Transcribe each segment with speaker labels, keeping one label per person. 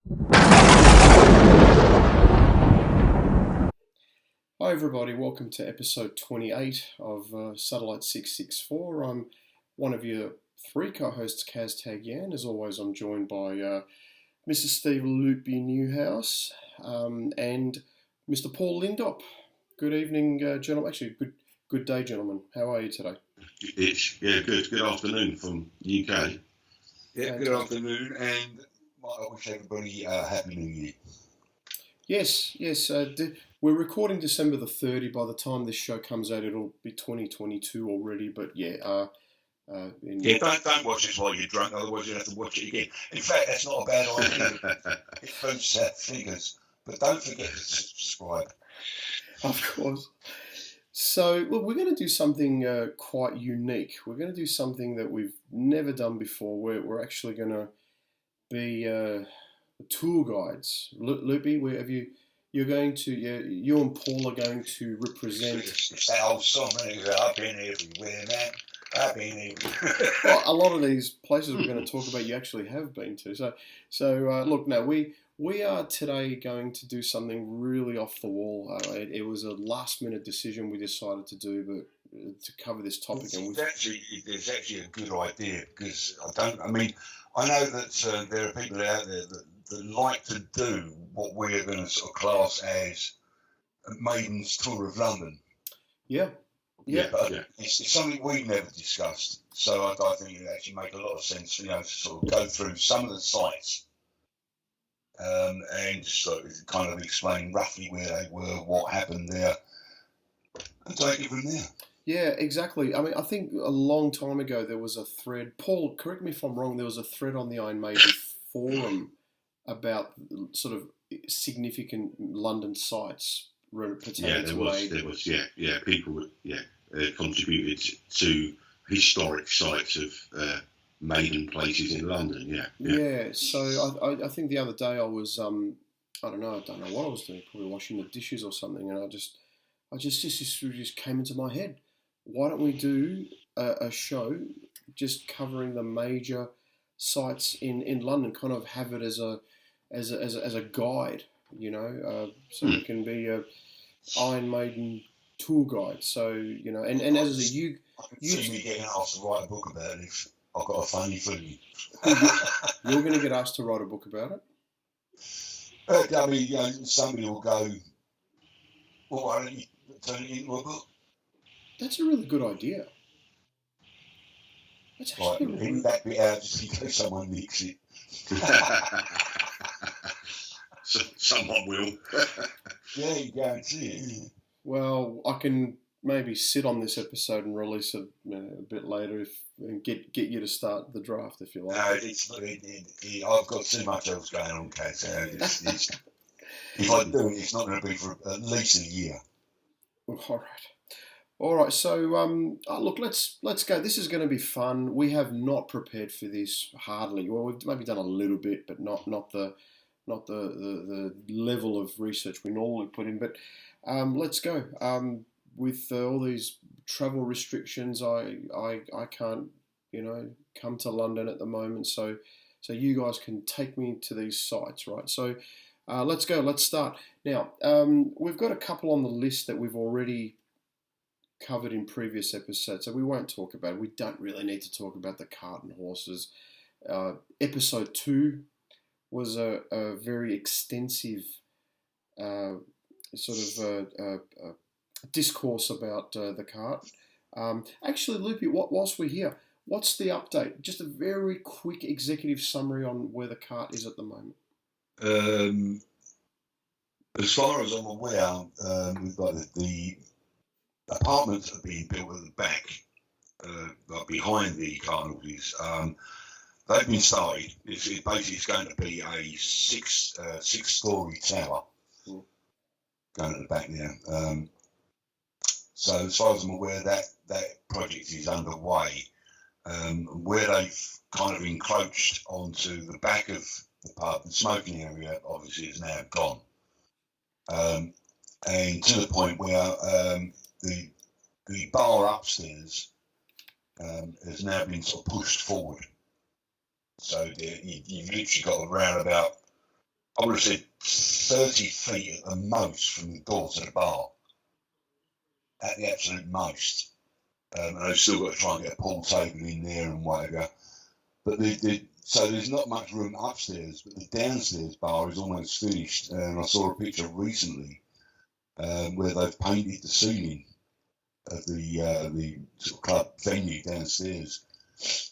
Speaker 1: Hi everybody, welcome to episode 28 of Satellite 664. I'm one of your three co-hosts, Kaz Tagyan. As always, I'm joined by Mr. Steve Loopy Newhouse and Mr. Paul Lindop. Good evening, gentlemen. Actually, good day, gentlemen. How are you today?
Speaker 2: Good. Good afternoon from the UK.
Speaker 3: Yeah, good afternoon, and I wish everybody a happy New Year.
Speaker 1: Yes. We're recording December the 30th. By the time this show comes out, it'll be 2022 already. But
Speaker 3: don't watch this while you're drunk, otherwise you'll have to watch it again. In fact, that's not a bad idea. It boosts our figures. But don't forget to subscribe.
Speaker 1: Of course. So, look, we're going to do something quite unique. We're going to do something that we've never done before. We're actually going to be tour guides. Loopy, you and Paul are going to represent.
Speaker 3: It's that old song, I've been everywhere, man. I've been everywhere.
Speaker 1: Well, a lot of these places we're going to talk about, you actually have been to. So look, now we are today going to do something really off the wall. It was a last minute decision we decided to do, but to cover this topic.
Speaker 3: It's actually a good idea because I know that there are people out there that like to do what we're going to sort of class as Maiden's Tour of London.
Speaker 1: Yeah.
Speaker 3: It's something we've never discussed, so I think it would actually make a lot of sense, to sort of go through some of the sites and sort of kind of explain roughly where they were, what happened there, and take it from there.
Speaker 1: Yeah, exactly. I mean, I think a long time ago there was a thread. Paul, correct me if I'm wrong. There was a thread on the Iron Maiden forum about sort of significant London sites pertaining to Maiden.
Speaker 2: There was. People contributed to historic sites of Maiden places in London.
Speaker 1: Yeah. So I think the other day I was I don't know what I was doing. Probably washing the dishes or something, and this just came into my head. Why don't we do a show just covering the major sites in London? Kind of have it as a guide, so we can be a Iron Maiden tour guide. So and as you
Speaker 3: see me getting asked to write a book about it if I've got a funny feeling.
Speaker 1: You're going to get asked to write a book about
Speaker 3: it. Somebody will go, well, why don't you turn it into a book?
Speaker 1: That's a really good idea. That's actually
Speaker 3: right, leave that bit out just in case someone nicks it.
Speaker 2: Someone will.
Speaker 3: Yeah, you guarantee it.
Speaker 1: Well, I can maybe sit on this episode and release it a bit later and get you to start the draft if you like.
Speaker 3: No, I've got too much else going on, Kaz. If I do it, it's not going to be for at least a year.
Speaker 1: All right. So look, let's go. This is going to be fun. We have not prepared for this hardly. Well, we've maybe done a little bit, but not the level of research we normally put in. But let's go. With all these travel restrictions, I can't come to London at the moment. So you guys can take me to these sites, right? So let's go. Let's start now. We've got a couple on the list that we've already covered in previous episodes, so we won't talk about it. We don't really need to talk about the cart and horses. Episode 2 was a very extensive discourse about the cart. Actually, Loopy, whilst we're here, what's the update? Just a very quick executive summary on where the cart is at the moment.
Speaker 3: As far as I'm aware, we've got the apartments are being built at the back, like behind the carnivals. They've been started. It's going to be a six-story tower going at the back there. So as far as I'm aware, that project is underway. Where they've kind of encroached onto the back of the pub, the smoking area obviously is now gone. And to the point where the bar upstairs has now been sort of pushed forward. So you've literally got around about I would have said 30 feet at the most from the door to the bar, at the absolute most. And they've still got to try and get a pool table in there and whatever. But so there's not much room upstairs, but the downstairs bar is almost finished. And I saw a picture recently where they've painted the ceiling of the sort of club venue downstairs,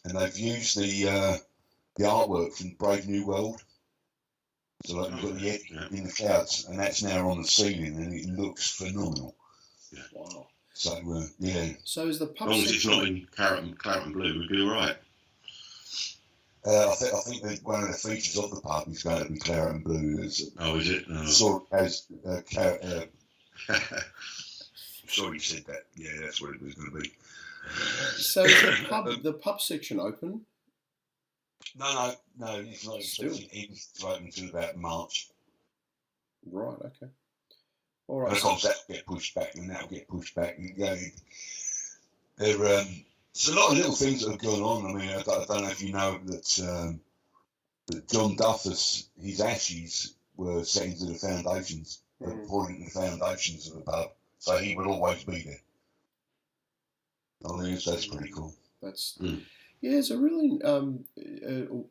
Speaker 3: and they've used the artwork from Brave New World. So like you've got the Yeti in the clouds, and that's now on the ceiling, and it looks phenomenal.
Speaker 1: Yeah. Wow.
Speaker 3: So yeah.
Speaker 1: So is the pub
Speaker 2: as long as
Speaker 1: section...
Speaker 2: it's not in claret and blue, we'd be all right.
Speaker 3: I think that one of the features of the pub is going to be claret and blue.
Speaker 2: Is it? No.
Speaker 3: Sort of as claret. Sorry, you said that. Yeah, that's what it was going to be.
Speaker 1: So is the pub section open?
Speaker 3: No, it's not. It's open until about March.
Speaker 1: Right. Okay. All right.
Speaker 3: And of course, that'll get pushed back, and that'll get pushed back. And there's a lot of little things that have gone on. I mean, I don't know if you know that John Duffus, his ashes were set into the foundations, poured into the foundations of the pub, so he would always be there. I think that's pretty cool.
Speaker 1: That's yeah, it's a really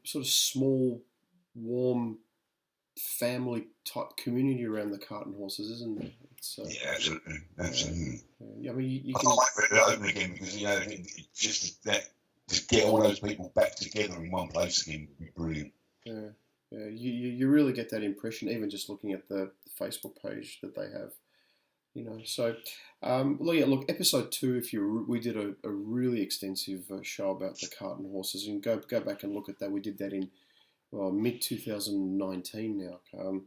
Speaker 1: sort of small, warm, family type community around the Cart and Horses, isn't there? It's,
Speaker 3: yeah, absolutely.
Speaker 1: I mean, you
Speaker 3: I
Speaker 1: can.
Speaker 3: can't wait for it to open again because it's just that to get all those people back together in one place again would be brilliant.
Speaker 1: Yeah, you really get that impression even just looking at the Facebook page that they have. So look, episode 2. We did a really extensive show about the Cart and Horses, and go back and look at that. We did that in mid 2019 now.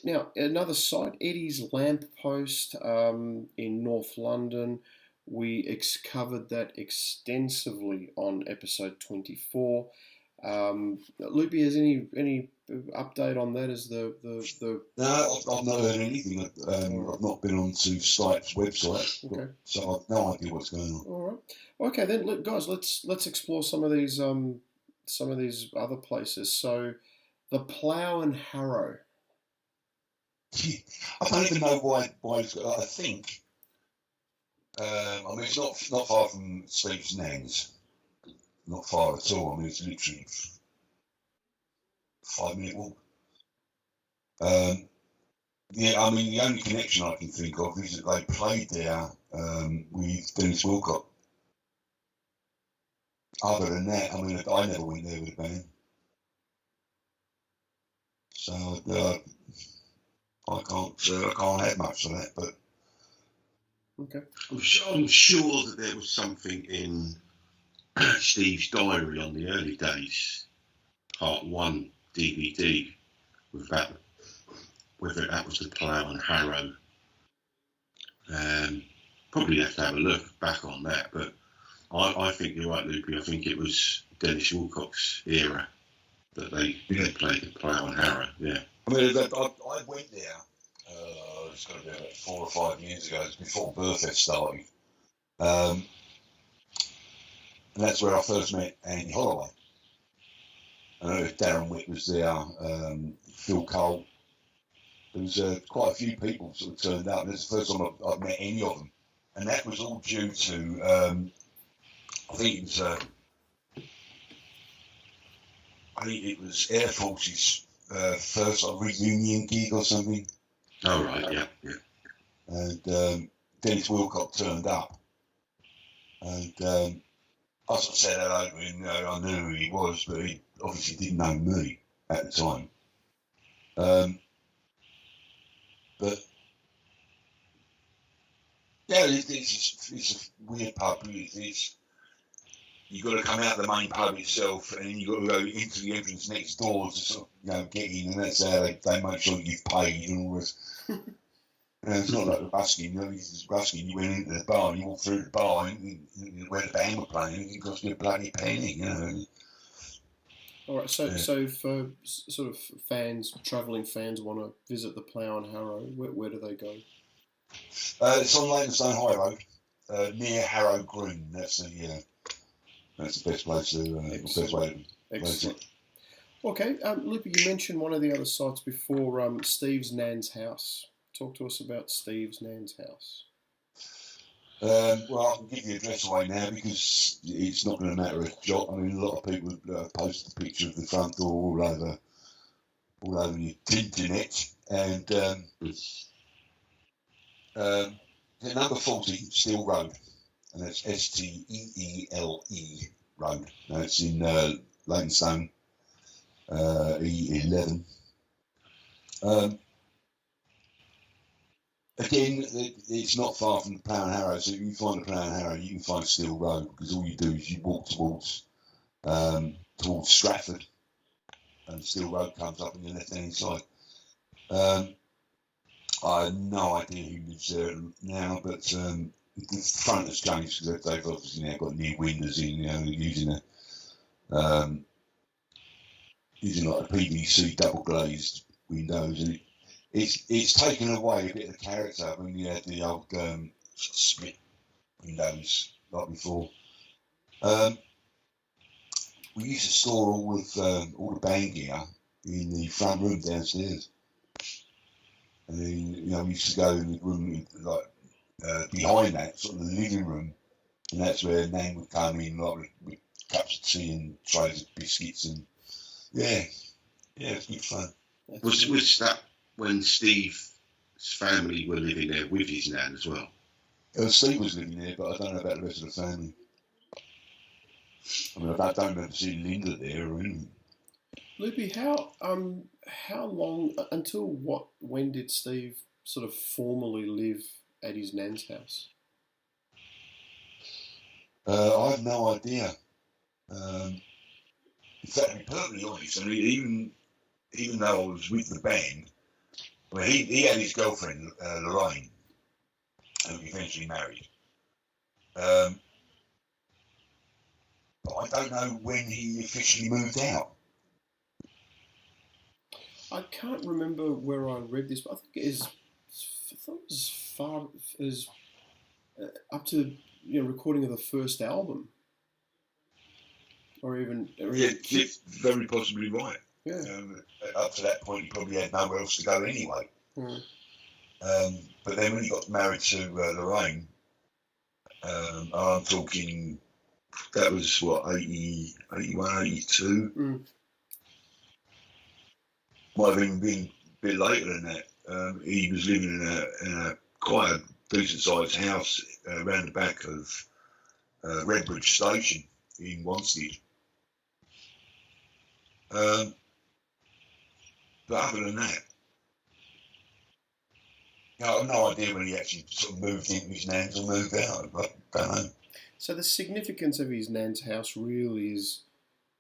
Speaker 1: Now another site, Eddie's Lamp Post in North London. We covered that extensively on episode 24. Loopy, has any update on that? As the
Speaker 3: No, I've not heard anything. I've not been onto Stipe's website,
Speaker 1: okay.
Speaker 3: So I've no idea what's going on.
Speaker 1: All right. Okay, then, look, guys, let's explore some of these other places. So, the Plough and Harrow.
Speaker 3: I don't even know why it's got. I think. I mean, it's not far from Steve's Nan's. Not far at all. I mean, it's literally 5-minute walk. Yeah, I mean, the only connection I can think of is that they played there with Dennis Wilcott. Other than that, I mean, I never went there with a band. So I can't add much to that, but
Speaker 1: okay.
Speaker 2: I'm sure that there was something in Steve's diary on the early days, part 1 DVD, with that, whether that was the Plough and Harrow. Probably have to have a look back on that, but I think you're right, Loopy. I think it was Dennis Wilcock's era that they played the Plough and Harrow. Yeah.
Speaker 3: I mean, I went there. It's got to be about 4 or 5 years ago. It was before Burfest started. And that's where I first met Andy Holloway. I know Darren Witt was there, Phil Cole. There was quite a few people sort of turned up. And it's the first time I've met any of them. And that was all due to, I think it was Air Force's first reunion gig or something.
Speaker 2: Oh, right, yeah.
Speaker 3: And Dennis Wilcott turned up. And I sort of said hello to him. I knew who he was, but he obviously didn't know me at the time. But yeah, it's a weird pub. You've got to come out the main pub itself, and then you've got to go into the entrance next door to sort of get in, and that's how they make sure you've paid and all this. It's not like the busking. Busking, you went into the bar and you walked through the bar and where the band were playing, it cost you a bloody penny,
Speaker 1: All right, so for sort of travelling fans want to visit the Plough and Harrow, where do they go?
Speaker 3: It's on Leytonstone High Road, near Harrow Green. That's the best place to. Best way to.
Speaker 1: Excellent. Okay, Lupa, you mentioned one of the other sites before, Steve's Nan's house. Talk to us about Steve's Nan's house.
Speaker 3: Well, I can give the address away now because it's not going to matter a jot. I mean, a lot of people have posted a picture of the front door all over the internet, and the number 40 Steel Road, and that's Steele Road. Now it's in Leytonstone, E11. Again, it's not far from the Plough and Harrow, so if you find the Plough and Harrow, you can find Steel Road, because all you do is you walk towards Stratford, and Steel Road comes up on your left-hand side. I have no idea who lives there now, but the front has changed because they've obviously now got new windows in, using like a PVC double glazed windows, and it's taken away a bit of the character when you had the old split windows like before. We used to store all the band gear in the front room downstairs. And then, we used to go in the room, behind that, sort of the living room, and that's where Nan would come in, like, with cups of tea and trays of biscuits, and it's good fun.
Speaker 2: Was that when Steve's family were living there with his Nan as well?
Speaker 3: Steve was living there, but I don't know about the rest of the family. I mean, I don't remember seeing Linda there or anything.
Speaker 1: Loopy, how long when did Steve sort of formally live at his Nan's house?
Speaker 3: I have no idea. In fact, to be perfectly honest, I mean, even though I was with the band, I mean, he had his girlfriend Lorraine, who he eventually married. But I don't know when he officially moved out.
Speaker 1: I can't remember where I read this, but I think it was as far as up to recording of the first album, or even
Speaker 3: very possibly right.
Speaker 1: Yeah.
Speaker 3: Up to that point, he probably had nowhere else to go anyway. But then when he got married to Lorraine, I'm talking, that was what, 80, 81, 82? Might have even been a bit later than that. He was living in a quite a decent sized house around the back of Redbridge Station in Wanstead. But other than that, I have no idea when he actually sort of moved into his Nan's or moved out. I don't know.
Speaker 1: So the significance of his Nan's house really is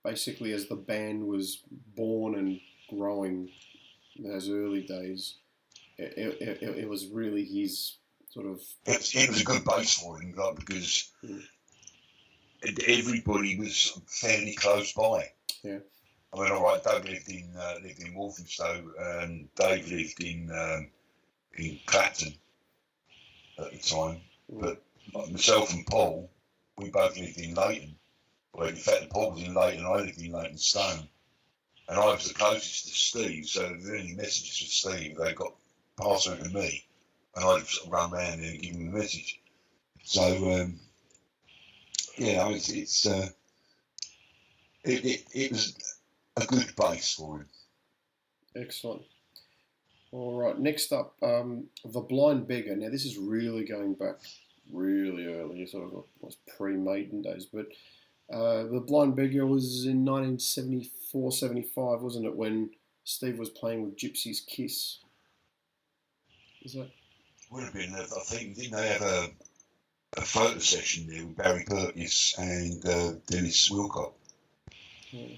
Speaker 1: basically as the band was born and growing in those early days, it was really his sort of...
Speaker 3: It was a good base for him, because everybody was fairly close by.
Speaker 1: Yeah.
Speaker 3: I mean, all right, Doug lived in Walthamstow, and Dave lived in Clapton at the time. But myself and Paul, we both lived in Leyton. Well, in fact, Paul was in Leyton, I lived in Leytonstone. And I was the closest to Steve, so if there were any messages for Steve, they got passed through to me, and I'd sort of run around there and give him a message. So, it was a good base for him.
Speaker 1: Excellent. All right, next up, The Blind Beggar. Now, this is really going back really early, sort of was pre-Maiden days, but The Blind Beggar was in 1974-75, wasn't it, when Steve was playing with Gypsy's Kiss? Is that?
Speaker 3: Would have been, I think, didn't they have a photo session there with Barry Purkis and Dennis Wilcott?
Speaker 1: Yeah.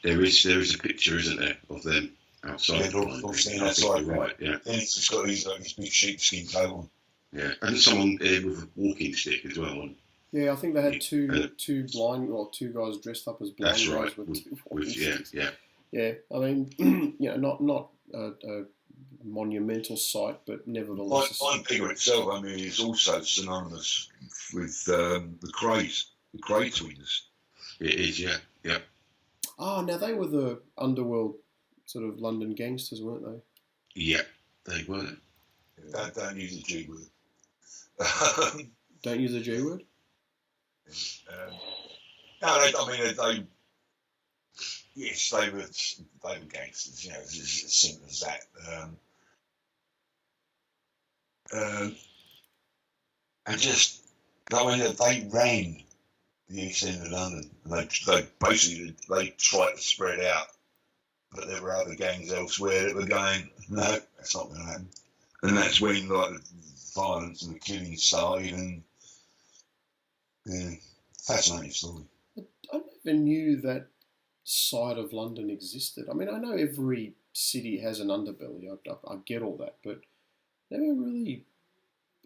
Speaker 2: There is a picture, isn't there, of them outside?
Speaker 3: Yeah, all standing outside,
Speaker 2: right, yeah.
Speaker 3: Dennis has got his big sheepskin coat on.
Speaker 2: Yeah, and someone with a walking stick as well.
Speaker 1: Yeah, I think they had two guys dressed up as blind
Speaker 2: guys. That's right.
Speaker 1: with two walking sticks.
Speaker 3: Yeah.
Speaker 1: Yeah, I mean, not a monumental sight, but nevertheless.
Speaker 3: Blind Beggar itself, I mean, is also synonymous with the Cray twins.
Speaker 2: It is, yeah.
Speaker 1: Oh, now they were the underworld sort of London gangsters, weren't they?
Speaker 2: Yeah, they were.
Speaker 3: Don't use the G word.
Speaker 1: Don't use the G word?
Speaker 3: No, they yes, they were gangsters. You know, it's as simple as that. And just, they ran the East End of London, and they basically tried to spread out, but there were other gangs elsewhere that were going, no, that's not going to happen. And that's when like the violence and the killing started, and yeah, fascinating story.
Speaker 1: I never knew that side of London existed. I mean, I know every city has an underbelly. I get all that, but never really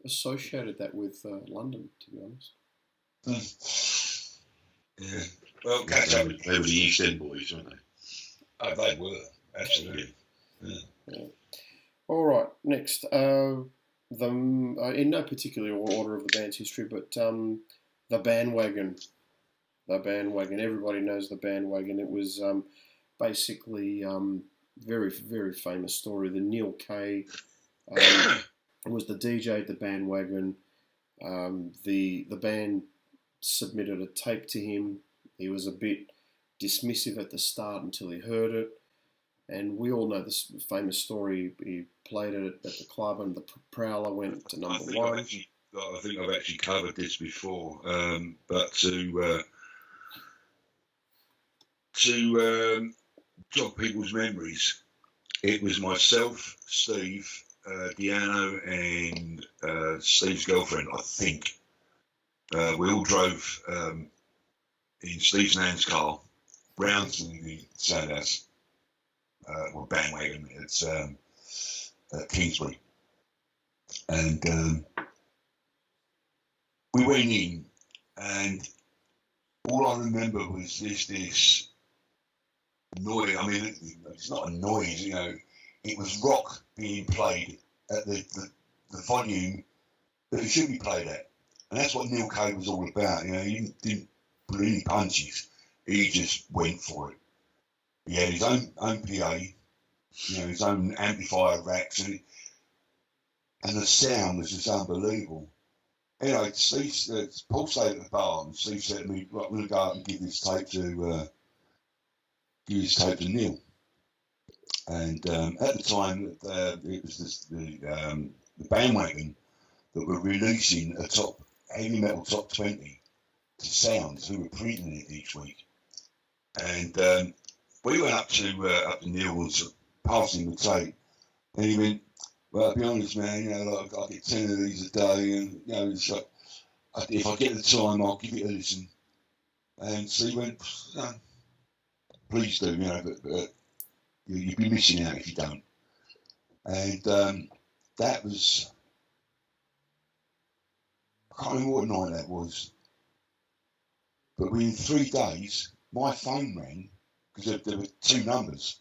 Speaker 1: associated that with London, to be honest.
Speaker 3: Yeah. Well,
Speaker 2: catch up. They were the East End boys, weren't they?
Speaker 3: Oh, they were. Absolutely.
Speaker 1: Yeah. All right, next. In no particular order of the band's history, but the Bandwagon. The Bandwagon. Everybody knows the Bandwagon. It was basically very, very famous story. The Neil Kay was the DJ at the Bandwagon. The band submitted a tape to him. He was a bit dismissive at the start until he heard it. And we all know this famous story. He played it at the club, and the Prowler went to number one.
Speaker 3: I think I've actually covered this before, but to jog people's memories, it was myself, Steve, Deano, and Steve's girlfriend, I think. We all drove in Steve's nan's car round to the Soundhouse, or Bandwagon at Kingsbury. And we went in, and all I remember was this noise. I mean, it's not a noise, you know. It was rock being played at the volume that it should be played at. And that's what Neil Kay was all about. You know, he didn't put any punches. He just went for it. He had his own PA, you know, his own amplifier racks, and the sound was just unbelievable. Anyway, Paul stayed at the bar, and Steve said to me, "Right, we're going to go up and give this tape to Neil." And at the time, it was the Bandwagon that were releasing a heavy metal top 20 to Sounds, who were printing it each week. And we went up to Neil and passed him the tape, and he went, "Well, to be honest, man, you know, like, I get 10 of these a day, and you know, it's like, if I get the time, I'll give it a listen." And so he went, "No, please do, you know, but you'd be missing out if you don't." And that was, I can't remember what night that was, but within 3 days, my phone rang, because there were 2 numbers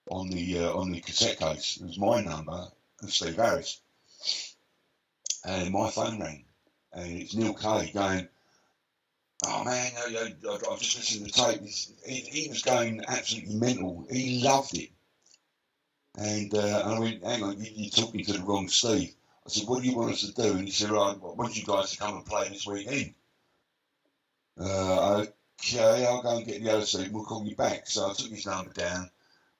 Speaker 3: on the cassette case. It was my number and Steve Harris, and my phone rang, and it's Neil Kay going, "Oh man, I've just listened to the tape." He was going absolutely mental. He loved it. And I went, "Hang on, you're talking to the wrong Steve." I said, "What do you want us to do?" And he said, "Right, I want you guys to come and play this weekend." Okay, I'll go and get the other Steve, and we'll call you back. So I took his number down,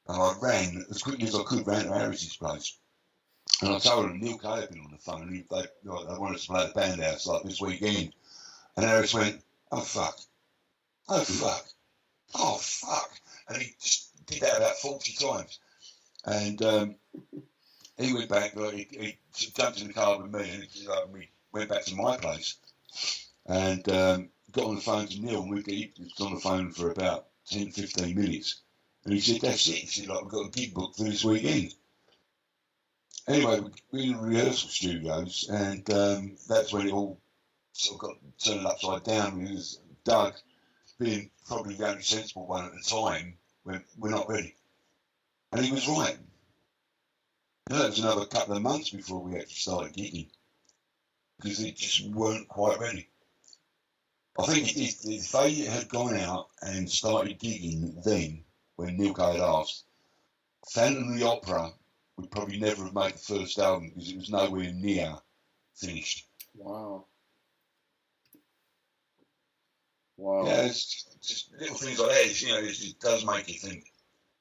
Speaker 3: and I ran as quickly as I could round to Harris's place. And I told him Neil Kay had been on the phone, and they wanted us to play at the Bandhouse like this weekend. And Harris went, "Oh fuck, oh fuck, oh fuck," and he just did that about 40 times. And he went back, he jumped in the car with me, and we went back to my place, and got on the phone to Neil, and he was on the phone for about 10, 15 minutes. And he said, "That's it." He said, "Like, we've got a gig booked for this weekend." Anyway, we were in rehearsal studios, and that's when it all sort of got turned upside down. It was Doug, being probably the only sensible one at the time, went, "We're not ready." And he was right. You know, it was another couple of months before we actually started gigging, because they just weren't quite ready. I think if they had gone out and started gigging then, when Neil Kay had asked, Phantom of the Opera would probably never have made the first album because it was nowhere near finished.
Speaker 1: Wow.
Speaker 3: Yeah, it's just little things like that. It does make you think.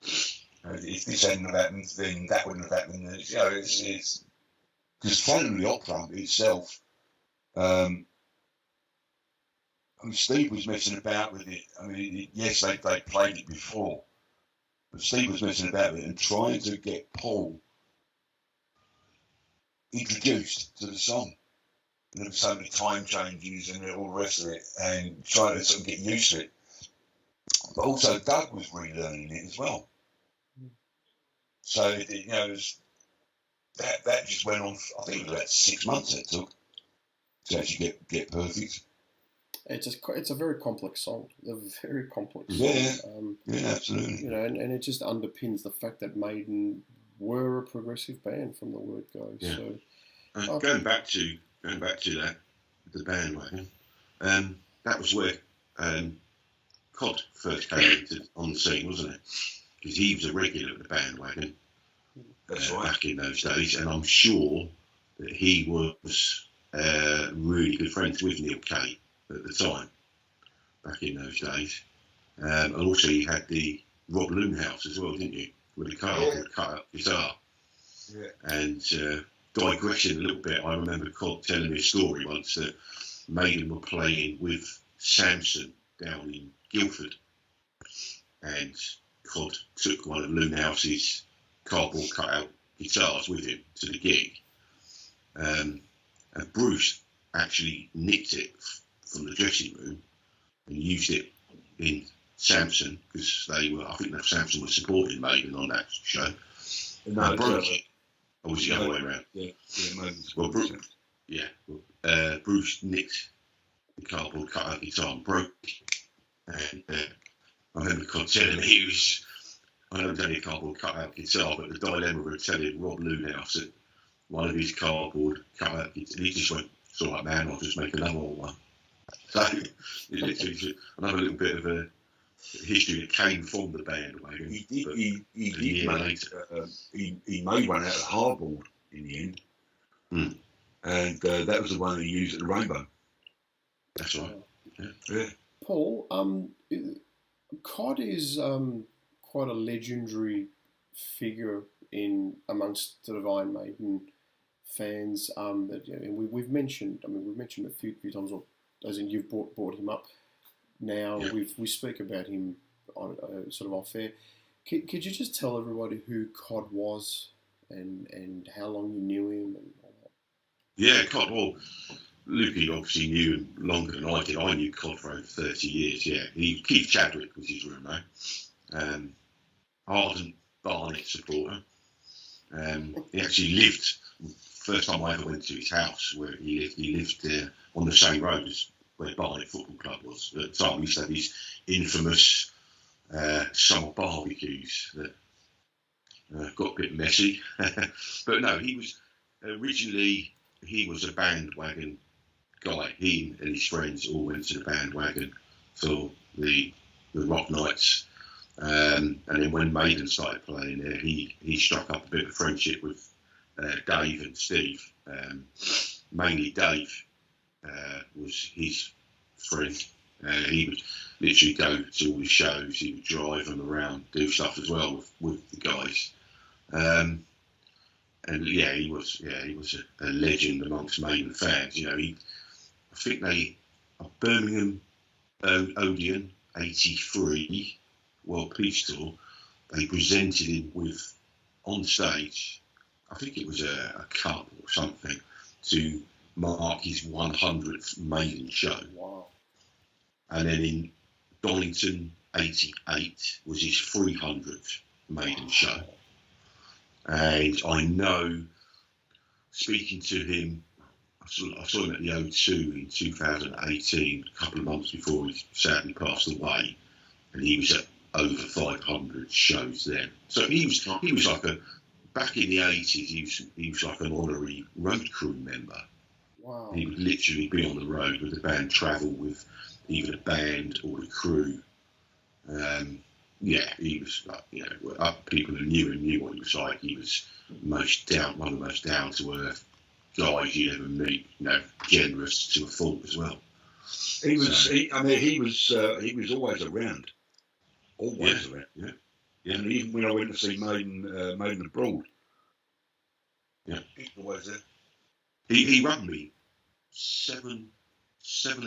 Speaker 3: If this hadn't have happened, then that wouldn't have happened. It's because Phantom of the Opera itself. Steve was messing about with it. Yes, they played it before, but Steve was messing about with it and trying to get Paul introduced to the song. And there were so many time changes and all the rest of it, and trying to sort of get used to it. But also, Doug was relearning it as well. So that just went on. I think it was about 6 months it took to actually get perfect.
Speaker 1: It's a very complex song. A very complex
Speaker 3: song. Yeah, absolutely.
Speaker 1: And it just underpins the fact that Maiden were a progressive band from the word go.
Speaker 2: Yeah.
Speaker 1: So
Speaker 2: going back to that, the bandwagon, that was where Cod first came on the scene, wasn't it? Because he was a regular at the bandwagon.
Speaker 3: That's right.
Speaker 2: Back in those days, and I'm sure that he was really good friends with Neil Kay at the time, back in those days. And also you had the Rob Loon house as well, didn't you? With the cardboard cut-up guitar.
Speaker 3: Yeah.
Speaker 2: And digression a little bit, I remember Cod telling me a story once that Maiden were playing with Samson down in Guildford, and Cod took one of Loon house's cardboard cut-out guitars with him to the gig. And Bruce actually nicked it from the dressing room and used it in Samson, because I think that Samson was supporting Maiden on that show.
Speaker 3: No,
Speaker 2: Bruce, or was it the other way around?
Speaker 3: Yeah, Maiden's
Speaker 2: Bruce nicked the cardboard cut-out guitar and broke it. And I remember Cod telling me I know it was only a cardboard cut-out guitar, but the dilemma of telling Rob Loonhouse that one of his cardboard cut-out guitars, he just went, it's all right, man, I'll just make another one. So it literally another little bit of a history that came from the bandwagon.
Speaker 3: He made one out of hardboard in the end, and that was the one he used at the Rainbow.
Speaker 2: That's right.
Speaker 3: Yeah.
Speaker 1: Paul, Cod is quite a legendary figure amongst sort of Iron Maiden fans. We've mentioned a few times, or as in you've brought him up. Now we speak about him on sort of off air. Could you just tell everybody who Cod was and how long you knew him and all that?
Speaker 2: Yeah, Cod. Well, Lukey obviously knew him longer than I did. I knew Cod for over 30 years. Yeah, Keith Chadwick was his real name. Ardent Barnet supporter. He actually lived. First time I ever went to his house where he lived there on the same road as where Barnet Football Club was. At the time, we used to have these infamous summer barbecues that got a bit messy. But no, he was originally a bandwagon guy. He and his friends all went to the bandwagon for the rock nights. And then when Maiden started playing there, he struck up a bit of friendship with Dave and Steve. Mainly Dave was his friend. He would literally go to all his shows. He would drive them around, do stuff as well with the guys. And he was a legend amongst Maiden fans. I think Birmingham Odeon '83 World Peace Tour. They presented him with on stage. I think it was a cup or something to mark his 100th Maiden show.
Speaker 1: Wow.
Speaker 2: And then in Donington '88 was his 300th Maiden show. And I know, speaking to him, I saw him at the O2 in 2018, a couple of months before he sadly passed away, and he was at over 500 shows then. So he was like back in the 80s, he was like an honorary road crew member.
Speaker 1: Wow.
Speaker 2: He would literally be on the road with the band, travel with either the band or the crew. He was like, people who knew what he was like. He was one of the most down to earth guys you'd ever meet. Generous to a fault as well.
Speaker 3: He was. He was always around. Always around.
Speaker 2: Yeah.
Speaker 3: And even when I went to see Maiden abroad,
Speaker 2: he
Speaker 3: was always there.
Speaker 2: He rang me 7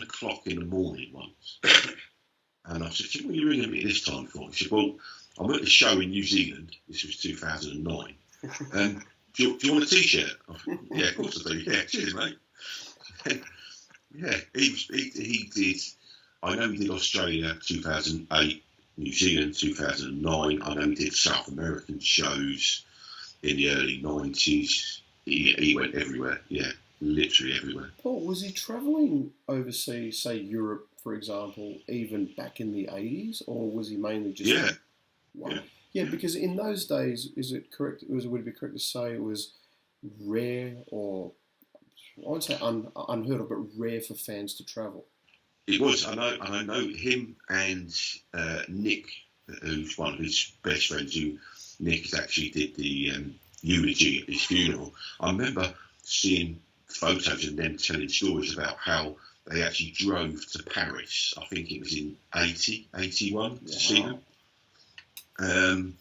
Speaker 2: o'clock in the morning once. And I said, what are you ringing me this time for? He said, well, I'm at a show in New Zealand. This was 2009. Do you want a T-shirt? Yeah, of course I do. Yeah, cheers, mate. He did. I know he did Australia 2008, New Zealand 2009. I know he did South American shows in the early 90s. He went everywhere. Yeah, literally everywhere.
Speaker 1: Paul, was he travelling overseas, say Europe, for example, even back in the 80s, or was he mainly just... Yeah, because in those days, is it correct? Would it be correct to say it was rare, or I won't say unheard of, but rare for fans to travel?
Speaker 2: It was. I know him and Nick, who's one of his best friends. Nick actually did the eulogy at his funeral. I remember seeing photos and them telling stories about how they actually drove to Paris. I think it was in 81 to see them. I've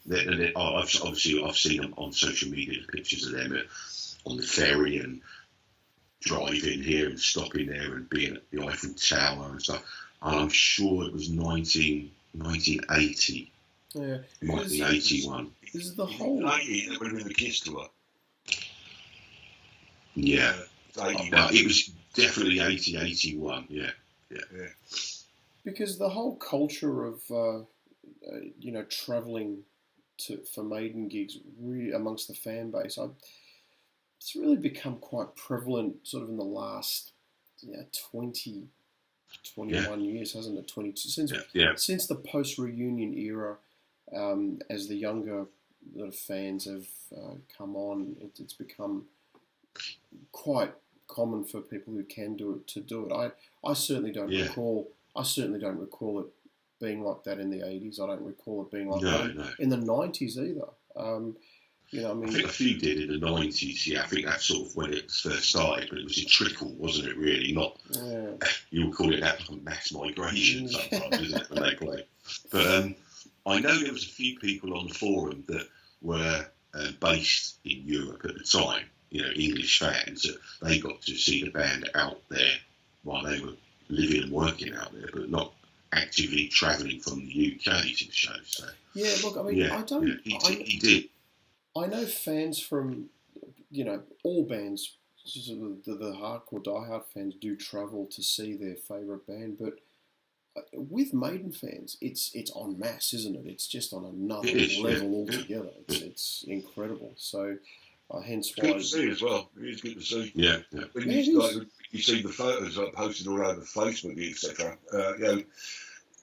Speaker 2: seen them on social media, pictures of them on the ferry and driving here and stopping there and being at the Eiffel Tower and stuff. And I'm sure it was 1980.
Speaker 1: Yeah.
Speaker 2: Might be 81.
Speaker 1: This is the whole...
Speaker 3: 80, that would have been the Kiss tour.
Speaker 2: Yeah. It was definitely 81, yeah.
Speaker 1: Because the whole culture of, travelling for Maiden gigs really amongst the fan base, it's really become quite prevalent sort of in the last 20, 21 years, hasn't it? 22 since the post-reunion era, as the younger fans have come on, it's become quite common for people who can do it to do it. I certainly don't recall. I certainly don't recall it being like that in the 80s. I don't recall it being like that in the 90s either. I
Speaker 2: think a few did in the 90s. Yeah, I think that's sort of when it first started, but it was a trickle, wasn't it? Really, not. You would call it that like a mass migration sometimes, isn't it? When they play. But I know there was a few people on the forum that were based in Europe at the time. English fans, that they got to see the band out there while they were living and working out there, but not actively travelling from the UK to the show. So
Speaker 1: yeah, look, I mean, I don't.
Speaker 2: He did.
Speaker 1: I know fans from, all bands, the hardcore diehard fans do travel to see their favourite band, but with Maiden fans, it's en masse, isn't it? It's just on another level altogether. It's incredible. So. Hence why.
Speaker 3: It's good to see as well. It is good to see.
Speaker 2: Yeah.
Speaker 3: When you see the photos posted all over Facebook, etc. And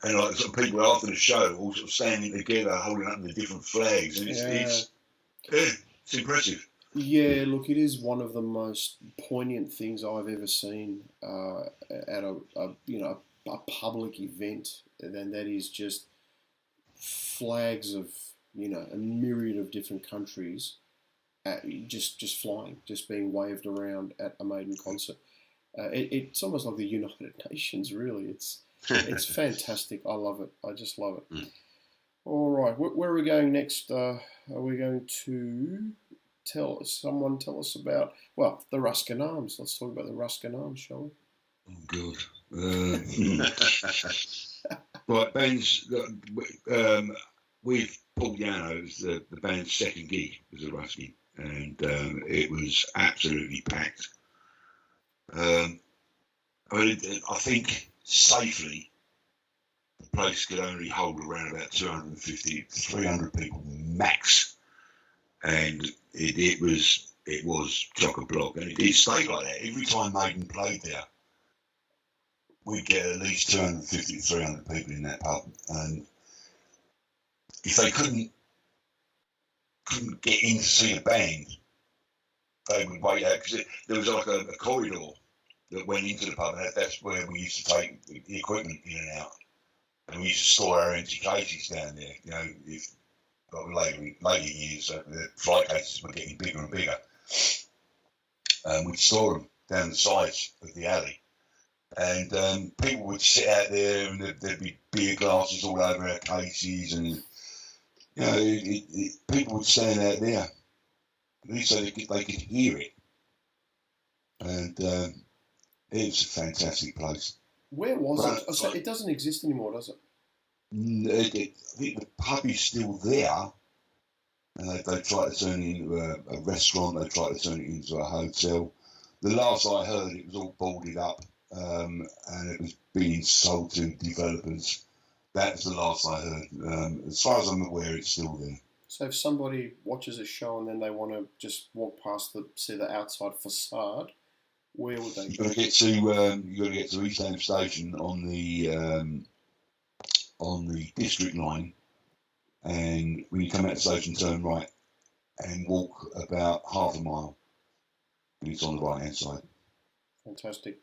Speaker 3: sort of people after the show all sort of standing together, holding up the different flags, and it's impressive.
Speaker 1: Yeah, look, it is one of the most poignant things I've ever seen at a public event, and that is just flags of a myriad of different countries. Just flying, just being waved around at a Maiden concert. It's almost like the United Nations, really. It's fantastic. I love it. I just love it. All right, where are we going next? Are we going to tell us about, the Ruskin Arms? Let's talk about the Ruskin Arms, shall we?
Speaker 3: Oh, God. Right, bands... with Paul Yano, it was the band's second gig was the Ruskin. And it was absolutely packed. I think safely the place could only hold around about 250 to 300 people max, and it was chock-a-block, and it did stay like that every time Maiden played there. We'd get at least 250 to 300 people in that pub, and if they couldn't get in to see a band, they would wait out because there was like a corridor that went into the pub, and that's where we used to take the equipment in and out. And we used to store our empty cases down there. You know, if later years, the flight cases were getting bigger and bigger. We'd store them down the sides of the alley. And people would sit out there, and there'd be beer glasses all over our cases, and you know, people would stand out there, at least so they could hear it. And it was a fantastic place.
Speaker 1: Where was it? Oh, so it doesn't exist anymore, does it?
Speaker 3: I think the pub is still there, and they tried to turn it into a restaurant. They tried to turn it into a hotel. The last I heard, it was all boarded up, and it was being sold to developers. That's the last I heard. As far as I'm aware, it's still there.
Speaker 1: So if somebody watches a show and then they want to just walk past see the outside facade, where would they
Speaker 3: go? You got to get to East Ham Station on the district line, and when you come out of the station, turn right and walk about half a mile, and it's on the right hand side.
Speaker 1: Fantastic.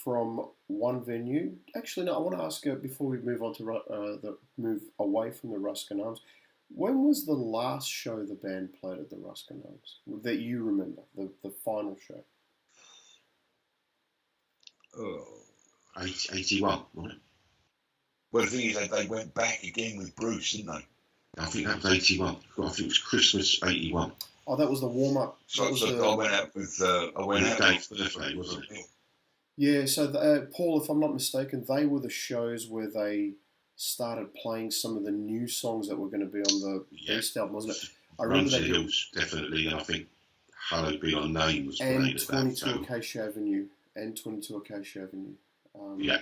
Speaker 1: From one venue, actually, no. I want to ask you before we move on to move away from the Ruskin Arms. When was the last show the band played at the Ruskin Arms that you remember? The final show.
Speaker 2: 81, wasn't it?
Speaker 3: Well, the thing is, they went back again with Bruce, didn't they?
Speaker 2: I think that was 81. I think it was Christmas 81.
Speaker 1: Oh, that was the warm up.
Speaker 3: So I went out with
Speaker 2: Dave's birthday, wasn't it?
Speaker 1: Yeah. So Paul, if I'm not mistaken, they were the shows where they started playing some of the new songs that were going to be on the Beast album, wasn't it? I remember
Speaker 2: Run to the Hills, definitely, and I think Hello Be Our Name was played at that.
Speaker 1: And 22 Acacia Avenue.
Speaker 2: Yeah,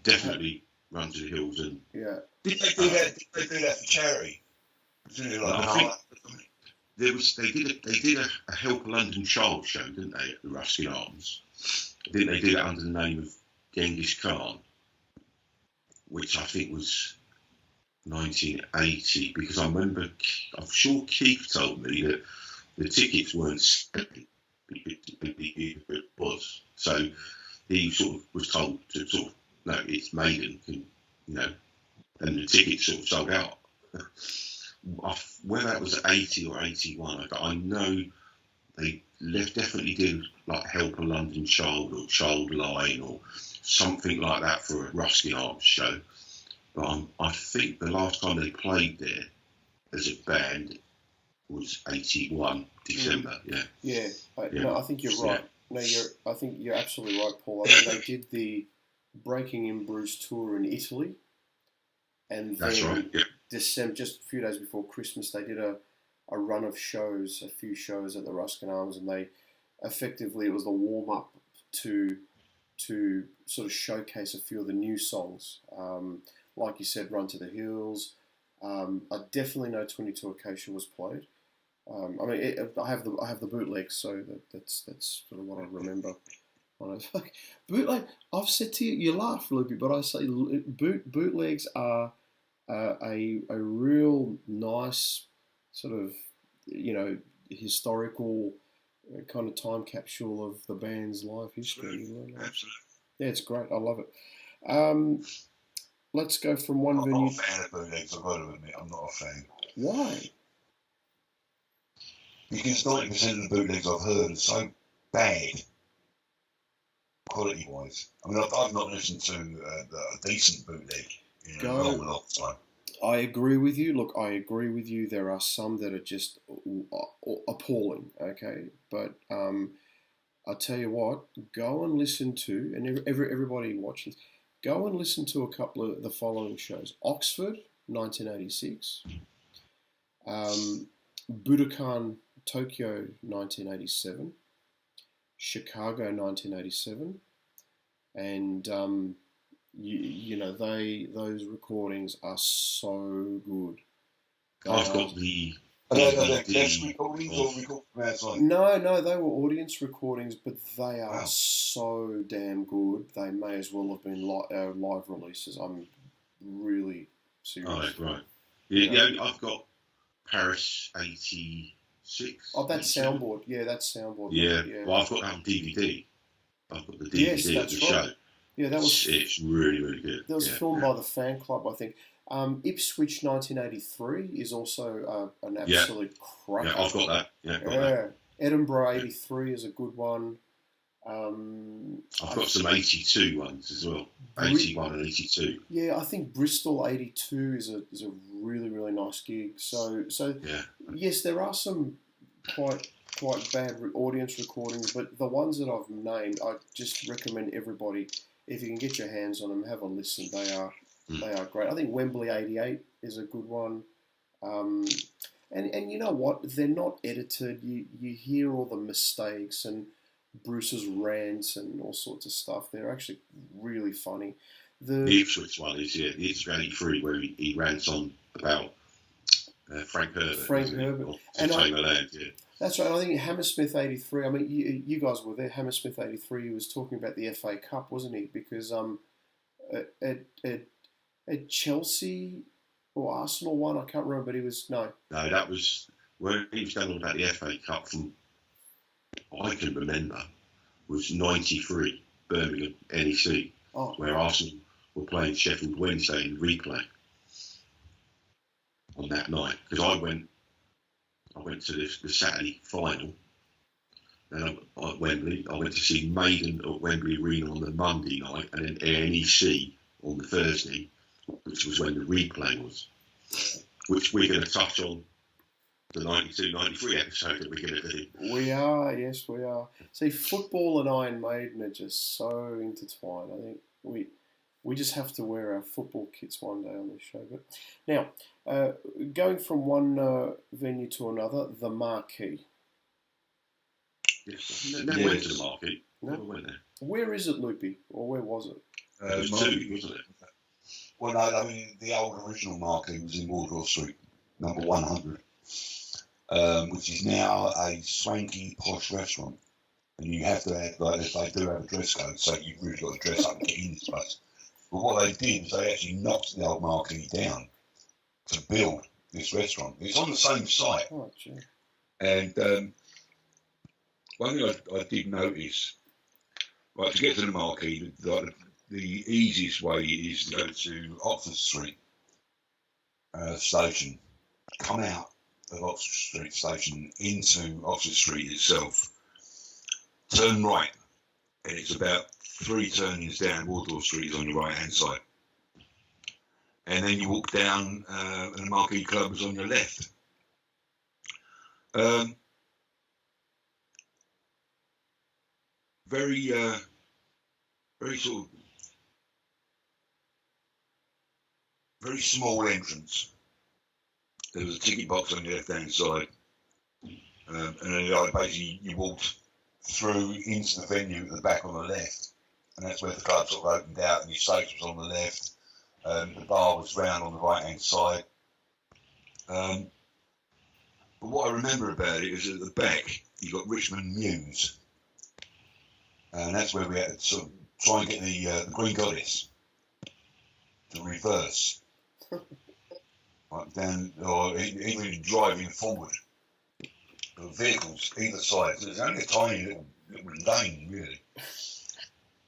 Speaker 2: definitely Run to the Hills. And
Speaker 1: yeah.
Speaker 3: Did they do that? Did they do that for charity?
Speaker 2: I think they did a Help a London Child show, didn't they, at the Ruskin Arms? Didn't they do that under the name of Genghis Khan, which I think was 1980? Because I remember, I'm sure Keith told me that the tickets weren't it was. So he sort of was told to sort of, no, it's Maiden, you know, and the tickets sort of sold out. Whether that was 80 or 81, I know they definitely did like Help a London Child or Child Line or something like that for a Ruskin Arms show. But I think the last time they played there as a band was 81 December. Yeah.
Speaker 1: No, I think you're right. No, I think you're absolutely right, Paul. I think they did the Breaking in Bruce tour in Italy, and
Speaker 2: that's
Speaker 1: then
Speaker 2: right. Yeah.
Speaker 1: December, just a few days before Christmas, they did a run of shows, a few shows at the Ruskin Arms, and they effectively, it was the warm up to sort of showcase a few of the new songs. Like you said, Run to the Hills. I definitely know 22 Acacia was played. I mean, I have the bootlegs, so that's sort of what I remember. Bootleg. I've said to you, you laugh, Loopy, but I say bootlegs are a real nice sort of, you know, historical kind of time capsule of the band's life history.
Speaker 3: Absolutely.
Speaker 1: Yeah, it's great. I love it. Let's go from one venue.
Speaker 3: I'm not a fan of bootlegs, I've got to admit. I'm not a fan.
Speaker 1: Why?
Speaker 3: Because 90% of the bootlegs I've heard are so bad, quality-wise. I mean, I've not listened to a decent bootleg in a long time.
Speaker 1: I agree with you. Look, I agree with you. There are some that are just appalling, okay? But I'll tell you what, go and listen to, and everybody watching, go and listen to a couple of the following shows. Oxford, 1986. Budokan, Tokyo, 1987. Chicago, 1987. And, you know, those recordings are so good.
Speaker 2: I've got the...
Speaker 3: Are they guest recordings or recordings from outside?
Speaker 1: No, they were audience recordings, but they are so damn good. They may as well have been live releases. I'm really serious.
Speaker 2: Oh, right. Yeah, I've got Paris 86.
Speaker 1: Oh, that's soundboard. Yeah, that's soundboard.
Speaker 2: Yeah. Well, I've got that on DVD. I've got the
Speaker 1: Yes,
Speaker 2: DVD of
Speaker 1: that's
Speaker 2: the
Speaker 1: right.
Speaker 2: show.
Speaker 1: Yeah, that was
Speaker 2: It's really, really good.
Speaker 1: that was filmed by the Fan Club, I think. Ipswich 1983 is also an
Speaker 2: Yeah,
Speaker 1: absolute cracker.
Speaker 2: yeah, I've got that. Yeah, got that.
Speaker 1: Yeah, Edinburgh 83 is a good one.
Speaker 2: I've got some 82 ones as well. 81 and 82.
Speaker 1: Yeah, I think Bristol 82 is a really, really nice gig. So
Speaker 2: Yeah.
Speaker 1: yes, there are some quite bad audience recordings, but the ones that I've named, I just recommend everybody, if you can get your hands on them, have a listen. They are great. I think Wembley 88 is a good one. And you know what? They're not edited. You hear all the mistakes and Bruce's rants and all sorts of stuff. They're actually really funny.
Speaker 2: The Ipswich one is, the Ipswich 83, where he rants on about Frank Herbert.
Speaker 1: And
Speaker 2: Land, yeah.
Speaker 1: That's right. I think Hammersmith 83, I mean, you guys were there. Hammersmith 83, he was talking about the FA Cup, wasn't he? Because at Chelsea or Arsenal won, I can't remember, but he was, no.
Speaker 2: No, that was, where he was going on about the FA Cup from, I can remember, was 93, Birmingham NEC, where Arsenal were playing Sheffield Wednesday in replay on that night. Because I went to the Saturday final, and at Wembley. I went to see Maiden at Wembley Arena on the Monday night, and then NEC on the Thursday, which was when the replay was, which we're going to touch on the 92-93 episode that we're going to do.
Speaker 1: We are, yes, we are. See, football and Iron Maiden are just so intertwined. I think we just have to wear our football kits one day on this show. But now, going from one venue to another, the Marquee.
Speaker 2: Yes, never went to the Marquee.
Speaker 1: No?
Speaker 2: Never went there.
Speaker 1: Where is it, Loopy? Or where was it?
Speaker 2: It was two, wasn't it?
Speaker 3: Well, no, I mean, the old original Marquee was in Wardrow Street, number 100, which is now a swanky, posh restaurant. And you have to have, like, they do have a dress code, so you've really got to dress up and get in this place. But what they did was they actually knocked the old Marquee down to build this restaurant. It's on the same site.
Speaker 1: Oh, gee.
Speaker 3: And one thing I did notice, like, to get to the Marquee, the easiest way is to go to Oxford Street station, come out of Oxford Street station into Oxford Street itself, turn right, and it's about 3 turnings down. Wardlaw Street is on your right hand side, and then you walk down, and the Marquee Club is on your left. Very sort of very small entrance. There was a ticket box on your left hand side, and then basically you walked through into the venue at the back on the left, and that's where the club sort of opened out, and your stage was on the left, the bar was round on the right hand side. But what I remember about it is at the back you got Richmond Mews, and that's where we had to sort of try and get the Green Goddess to reverse, like down, or even driving forward. The vehicles either side. So it's only a tiny little lane, really.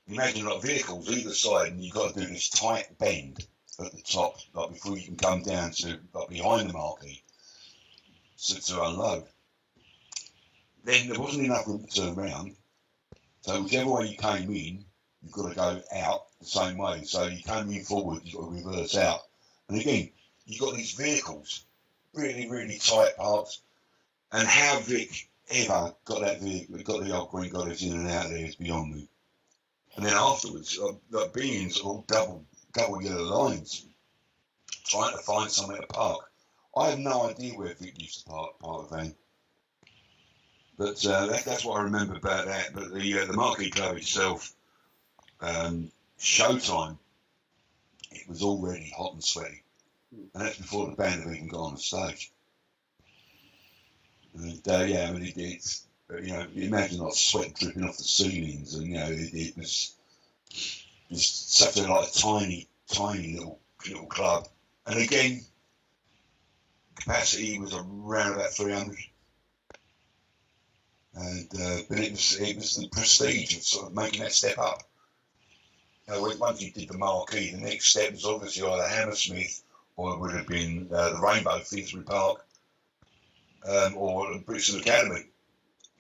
Speaker 3: Imagine like vehicles either side, and you've got to do this tight bend at the top, like before you can come down to like behind the Marquee to unload. Then there wasn't enough room to turn around, so whichever way you came in, you've got to go out the same way. So you came in forward, you've got to reverse out, and again, you've got these vehicles, really, really tight parts. And how Vic ever got that vehicle, got the old Green Goddess in and out of there is beyond me. And then afterwards, like being in sort of double yellow lines, trying to find somewhere to park. I have no idea where Vic used to park the van. But that's what I remember about that. But the Marquee Club itself, showtime, it was already hot and sweaty. And that's before the band had even got on the stage. And yeah, I mean, it's, you know, imagine like sweat dripping off the ceilings, and you know, it was just such a like tiny little club. And again, capacity was around about 300. And but it was the prestige of sort of making that step up. Once you did the marquee, the next step was obviously either Hammersmith or it would have been the Rainbow, Finsbury Park, or Brixton Academy.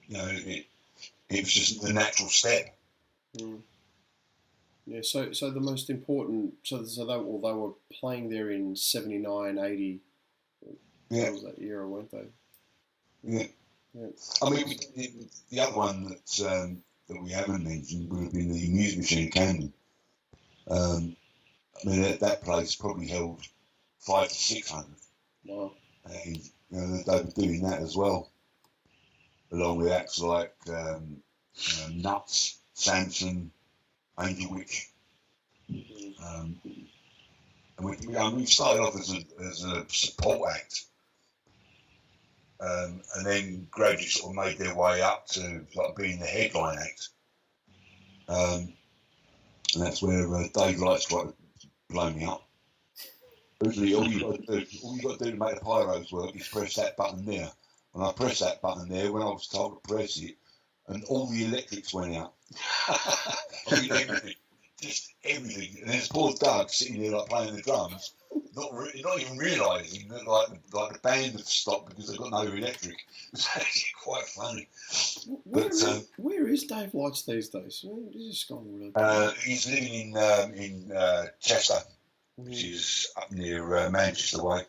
Speaker 3: It was just the natural step.
Speaker 1: Mm. Yeah, so the most important, so they were playing there in 79, 80.
Speaker 3: Yeah.
Speaker 1: That was that era, weren't they?
Speaker 3: Yeah. I mean, the other one that we haven't mentioned would have been the Music Machine in Camden. I mean, that place probably held 500 to 600.
Speaker 1: Wow.
Speaker 3: And they were doing that as well, along with acts like Nuts, Samson, Angel Witch. And we started off as a support act, and then gradually sort of made their way up to like being the headline act. And that's where Dave Lights tried to blow me up. Originally, all you got to do to make the pyros work is press that button there. And I pressed that button there when I was told to press it, and all the electrics went out. I mean, everything. Just everything. And there's poor Doug sitting there like playing the drums, not even realising that like the band had stopped because they've got no electric. It was actually quite funny.
Speaker 1: Where is Dave Lights these days? He's just gone really.
Speaker 3: He's living in Chester, which is up near Manchester way.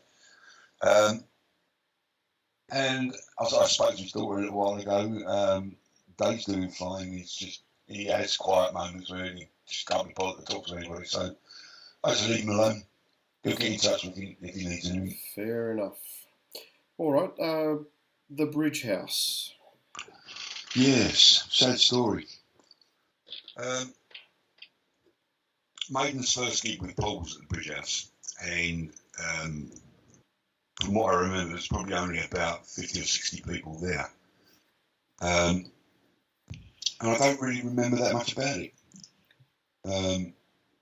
Speaker 3: And I spoke to his daughter a little while ago. Dave's doing fine. He has quiet moments where he just can't be bothered to talk to anybody. So I just leave him alone. He'll get in touch with you if he needs anything.
Speaker 1: Fair enough. All right. The Bridge House.
Speaker 3: Yes, sad story. Maiden's first gig with Paul was at the Bridge House, and from what I remember, there's probably only about 50 or 60 people there. And I don't really remember that much about it.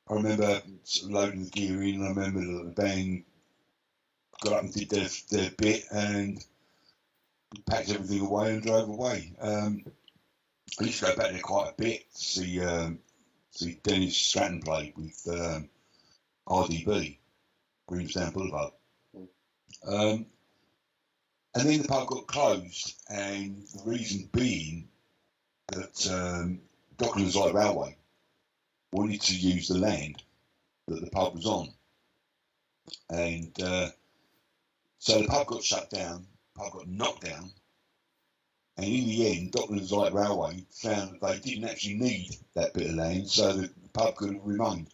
Speaker 3: I remember sort of loading the gear in, and I remember that the band got up and did their bit and packed everything away and drove away. I used to go back there quite a bit to see Dennis Stratton play with RDB, Grimsdown Boulevard. And then the pub got closed, and the reason being that Docklands Light Railway wanted to use the land that the pub was on. And so the pub got shut down, the pub got knocked down, and in the end, Docklands Light Railway found that they didn't actually need that bit of land, so the pub could have remained.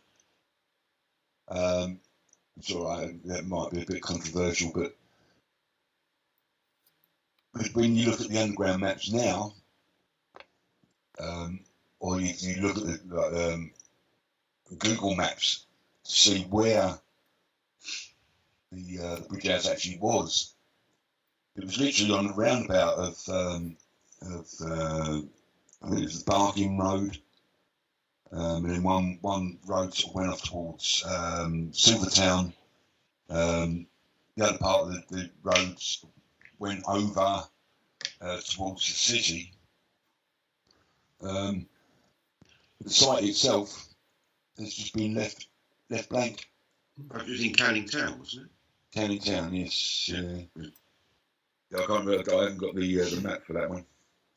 Speaker 3: It's all right, that might be a bit controversial, but when you look at the underground maps now, or you look at the Google Maps to see where the Bridge House actually was, it was literally on the roundabout of I think it was the Barking Road, and then one road sort of went off towards Silvertown. The other part of the roads went over towards the city. The site itself has just been left blank.
Speaker 2: It was in Canning Town, wasn't it?
Speaker 3: Canning Town, yes. Yeah, I can't remember. I haven't got the map for that one.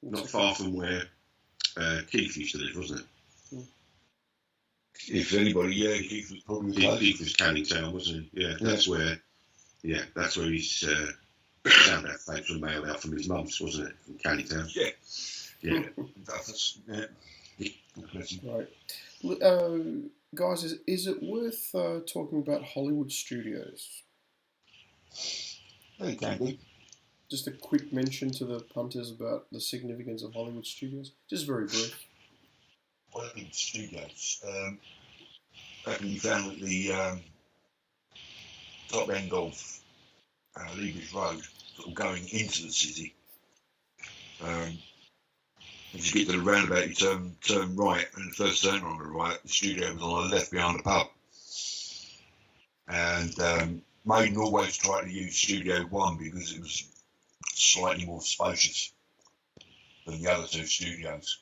Speaker 2: Not far from where Keith used to live, wasn't it?
Speaker 3: If anybody, yeah, Keith was probably close.
Speaker 2: Keith was Canning Town, wasn't he? Yeah, that's where his sound outtakes were mailed out from his mum's, wasn't it? From Canning Town.
Speaker 3: Yeah.
Speaker 2: Yeah.
Speaker 3: That's, yeah.
Speaker 1: Right. Guys, is it worth talking about Hollywood studios?
Speaker 3: It can be.
Speaker 1: Just a quick mention to the punters about the significance of Hollywood studios. Just very brief.
Speaker 3: Hollywood studios. Back when you found at the top end of Leibridge Road, sort of going into the city. As you get to the roundabout, you turn right, and the first turn on the right, the studio was on the left behind the pub. And Maiden always tried to use Studio 1 because it was slightly more spacious. than the other two studios.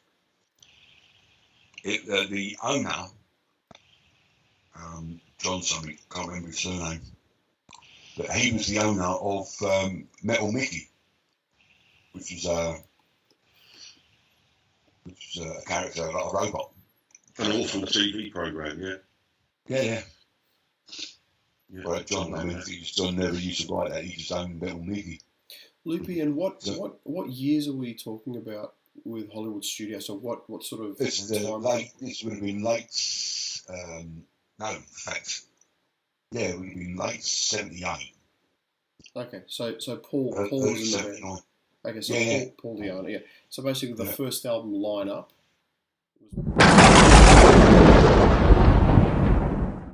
Speaker 3: The owner, John something, can't remember his surname, but he was the owner of Metal Mickey, which was a character like a robot.
Speaker 2: An awful TV program, yeah.
Speaker 3: Yeah. Well, John, I mean, John never used to write that. He just owned Metal Mickey.
Speaker 1: Loopy, and what years are we talking about with Hollywood Studios? So what sort of
Speaker 3: This would have been late. No, in fact, yeah, it would have been late '78.
Speaker 1: Okay, so Paul was in the band. Okay, so Paul Diana, yeah. So basically, the first album lineup was